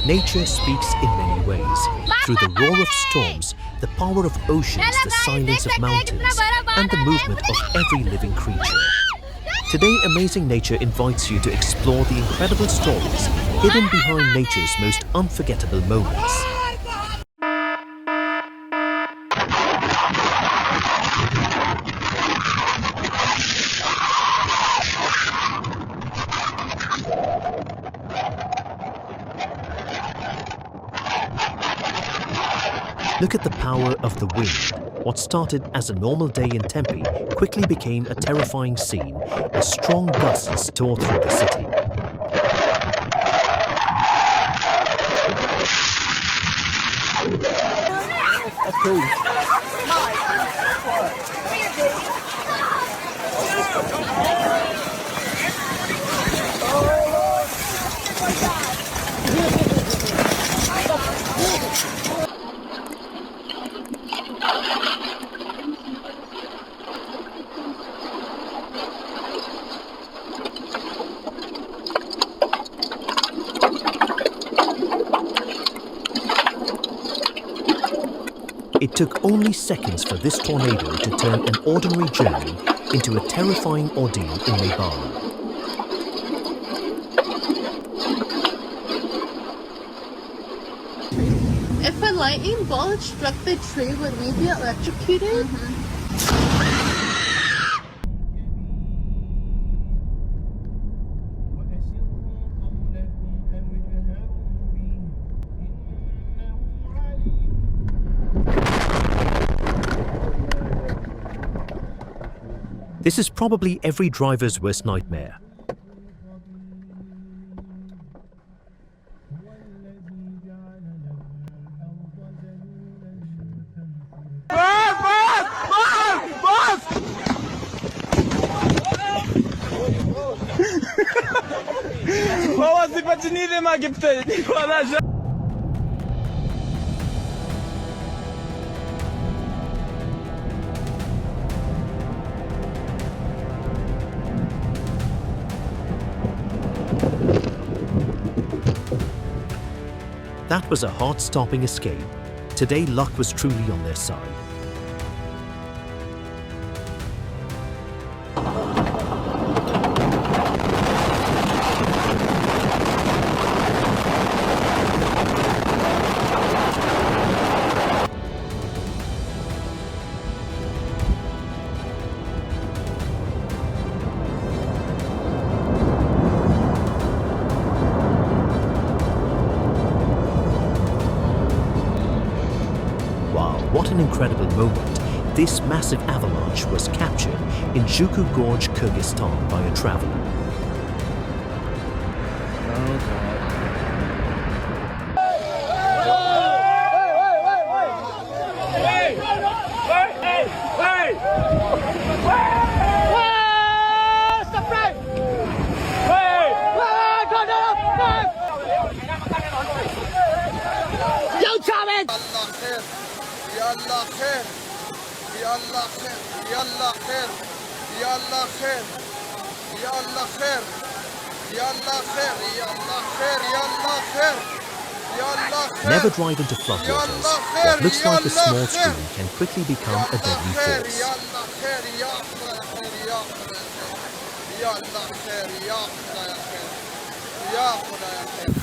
Nature speaks in many ways. Through the roar of storms, the power of oceans, the silence of mountains, and the movement of every living creature. Today, Amazing Nature invites you to explore the incredible stories hidden behind nature's most unforgettable moments. Look at the power of the wind. What started as a normal day in Tempe quickly became a terrifying scene as strong gusts tore through the city. It took only seconds for this tornado to turn an ordinary journey into a terrifying ordeal in Nepal. If a lightning bolt struck the tree, would we be electrocuted? This is probably every driver's worst nightmare. That was a heart-stopping escape. Today, luck was truly on their side. What an incredible moment. This massive avalanche was captured in Juku Gorge, Kyrgyzstan by a traveler. يلا خير يلا خير يلا خير يلا خير يلا خير يلا خير يلا خير يلا خير يلا خير. Never drive into floodwaters. What looks like a small stream can quickly become a deadly force. يلا خير يلا خير يلا خير يا خير.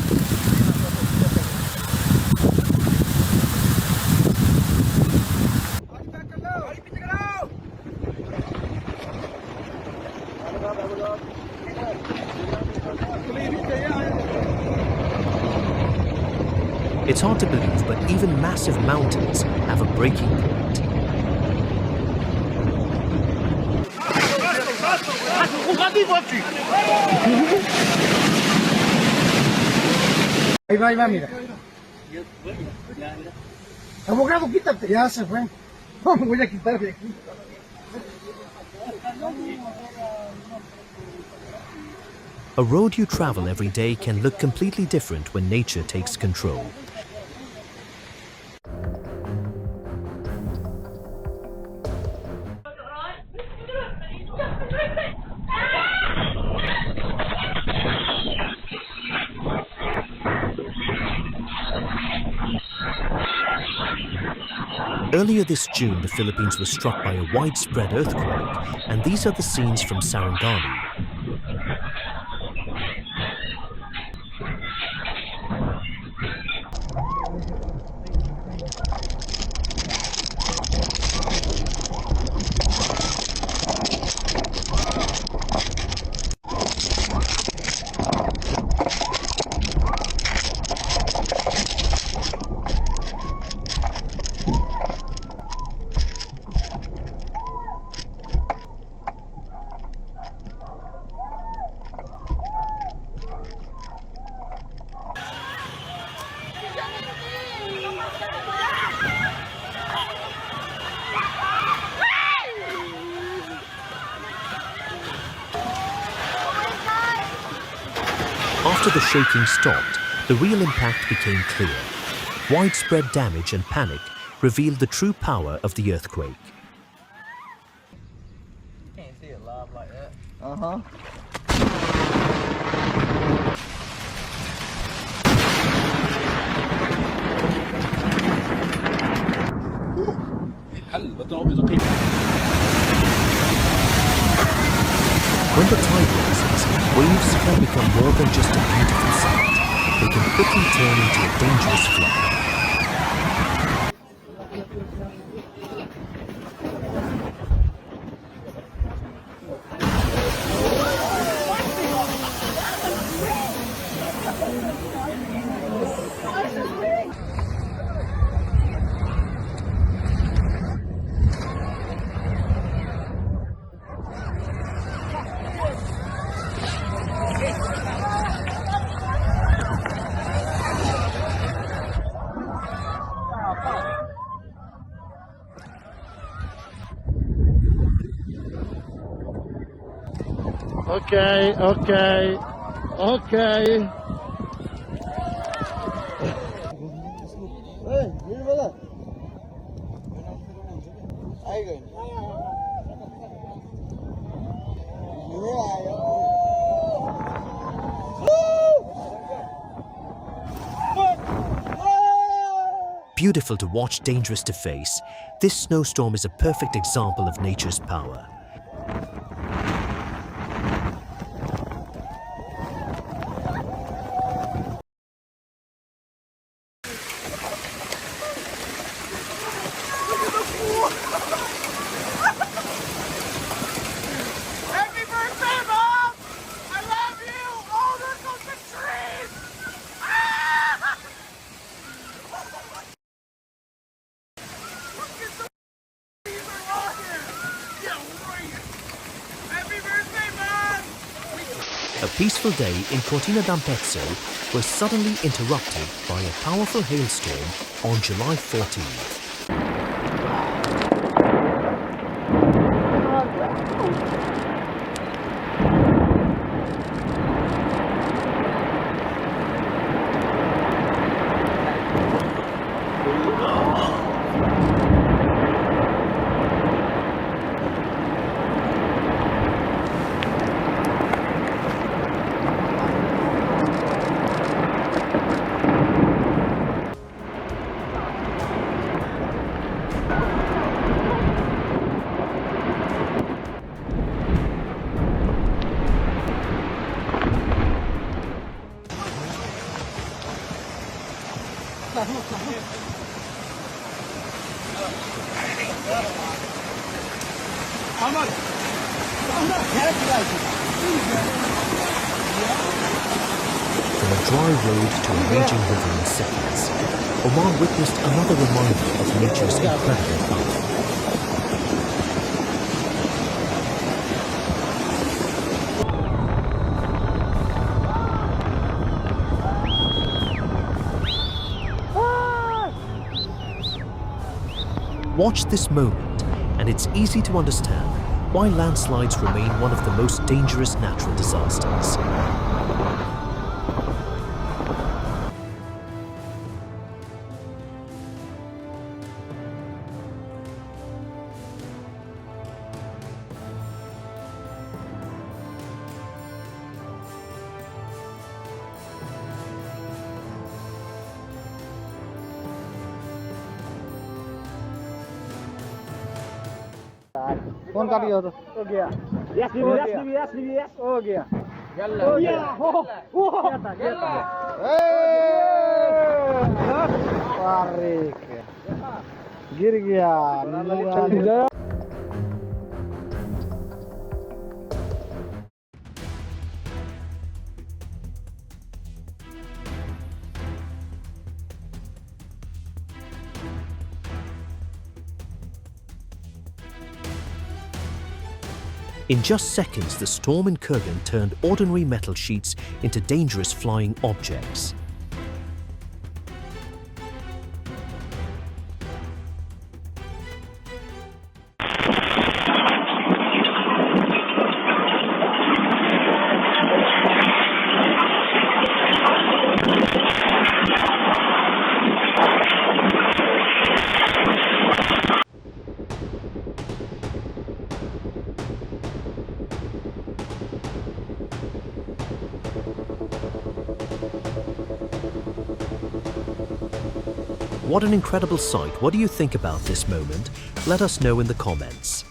It's hard to believe, but even massive mountains have a breaking point. Ahí va, mira. Abogado, quítate. Ya se fue. No, me voy a quitar de aquí. A road you travel every day can look completely different when nature takes control. Earlier this June, the Philippines was struck by a widespread earthquake, and these are the scenes from Sarangani. After the shaking stopped, the real impact became clear. Widespread damage and panic revealed the true power of the earthquake. Can't see it live like that. Uh-huh. When the tide rises, waves can become more than just a beautiful sight. They can quickly turn into a dangerous flood. Okay. Hey, yürü bana. Aygın. Yürü ayağı. Beautiful to watch, dangerous to face, this snowstorm is a perfect example of nature's power. Happy birthday, Mom! I love you! Oh, there goes the trees! Ah! Look at the trees are rocking! Yeah, right! Happy birthday, Mom! A peaceful day in Cortina d'Ampezzo was suddenly interrupted by a powerful hailstorm on July 14th. From a dry road to a raging river in seconds, Omar witnessed another reminder of nature's incredible power. Watch this moment, and it's easy to understand why landslides remain one of the most dangerous natural disasters. कौन काट गया तो हो गया yes yes हो गया हो गया हो गया अरे गिर गया In just seconds, the storm in Kurgan turned ordinary metal sheets into dangerous flying objects. What an incredible sight. What do you think about this moment? Let us know in the comments.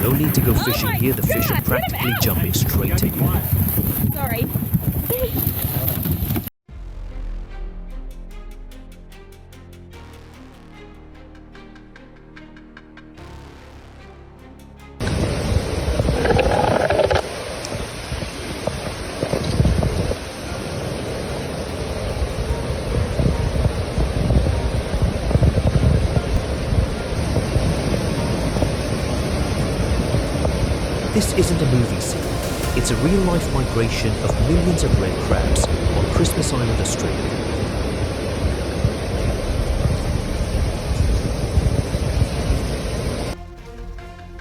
No need to go fishing here, the fish are practically jumping straight in. Sorry. This isn't a movie scene. It's a real-life migration of millions of red crabs on Christmas Island, Australia.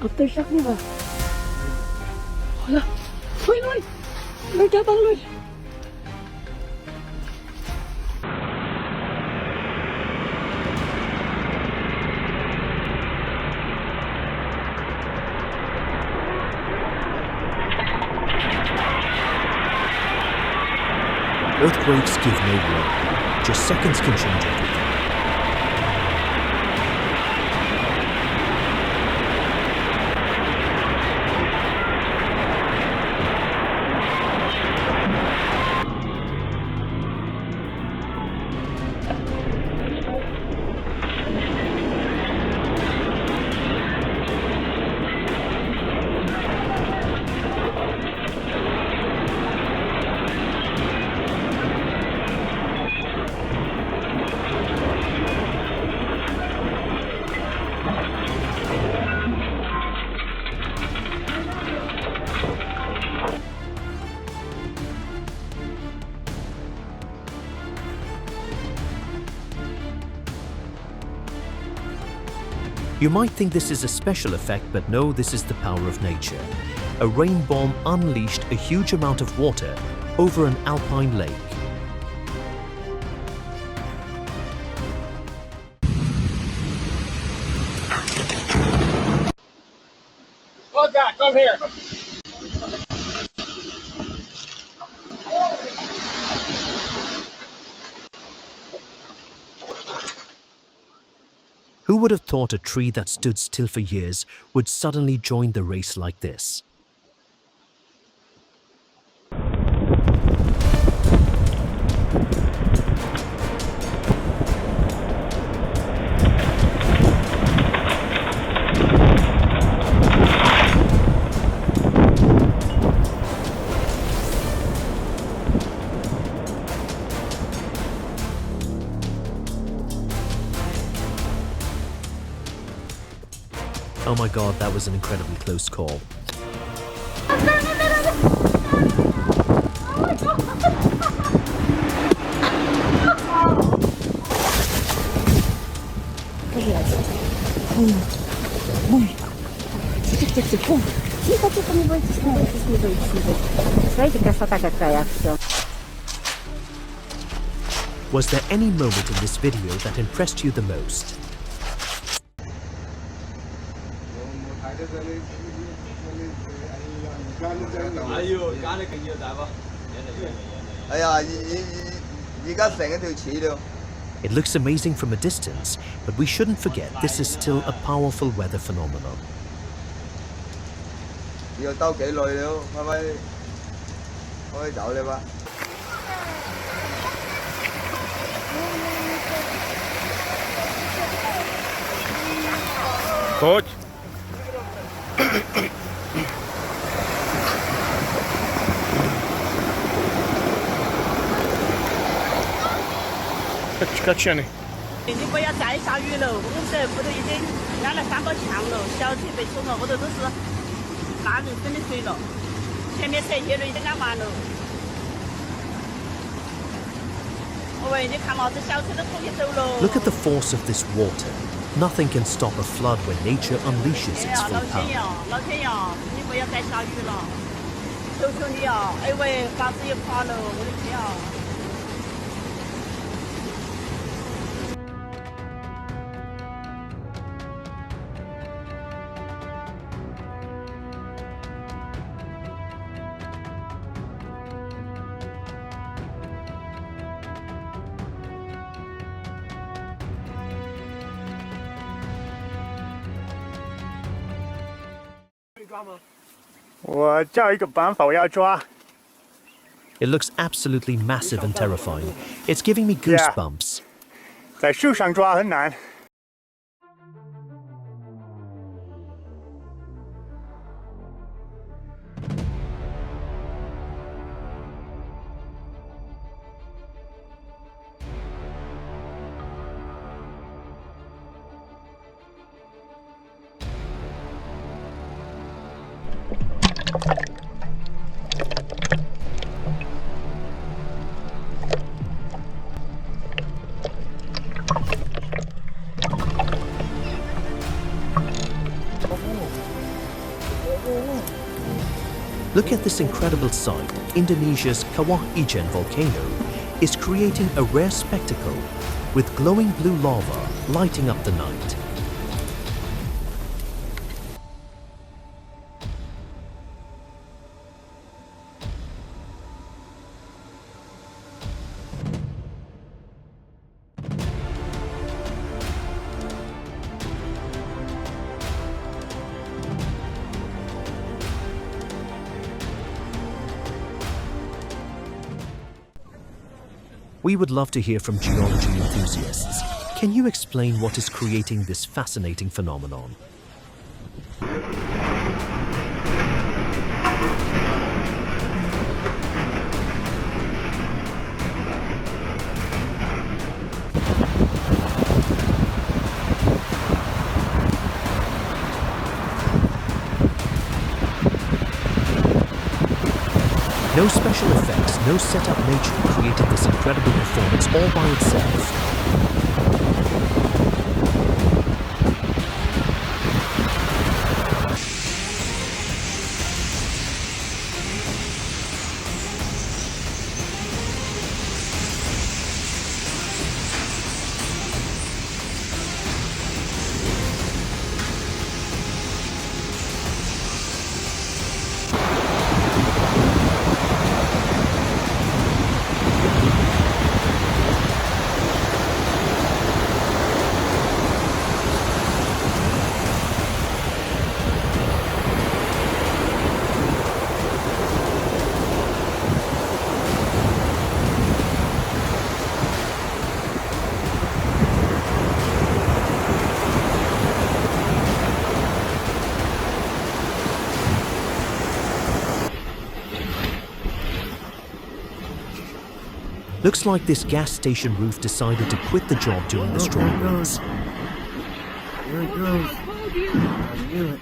Aftershock niya ba? Wala. Uy, Lloyd! Lloyd, tatang Lloyd! Earthquakes give no warning. Just seconds can change everything. You might think this is a special effect, but no, this is the power of nature. A rain bomb unleashed a huge amount of water over an alpine lake. Oh God, come here. Who would have thought a tree that stood still for years would suddenly join the race like this? Oh my god, that was an incredibly close call. Тихо, не бойтесь, не бойтесь, не бойтесь, не бойтесь. Смотрите, красота какая, все. Was there any moment in this video that impressed you the most? It looks amazing from a distance, but we shouldn't forget this is still a powerful weather phenomenon. Good. Catch any. 你不要再下雨了，我们这屋头已经压了3包墙了，小区被冲了，屋头都是大人生的水了，前面这些人已经干完了。喂，你看嘛，这小区都冲起走了。 Look at the force of this water. Nothing can stop a flood when nature unleashes 哎 its 呀， full 老天 power. 爷，老天爷，你不要再下雨了，求求你啊！哎喂，房子也垮了，我的天啊！ 我叫一个办法，我要抓。 It looks absolutely massive and terrifying. It's giving me goosebumps. 在树上抓很难。 Look at this incredible sight. Indonesia's Kawah Ijen volcano is creating a rare spectacle with glowing blue lava lighting up the night. We would love to hear from geology enthusiasts. Can you explain what is creating this fascinating phenomenon? No special effects, no setup, nature created this incredible performance all by itself. Looks like this gas station roof decided to quit the job during the strong winds. Here it goes. I knew it.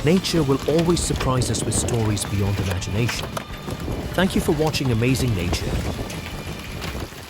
nature will always surprise us with stories beyond imagination. Thank you for watching Amazing Nature.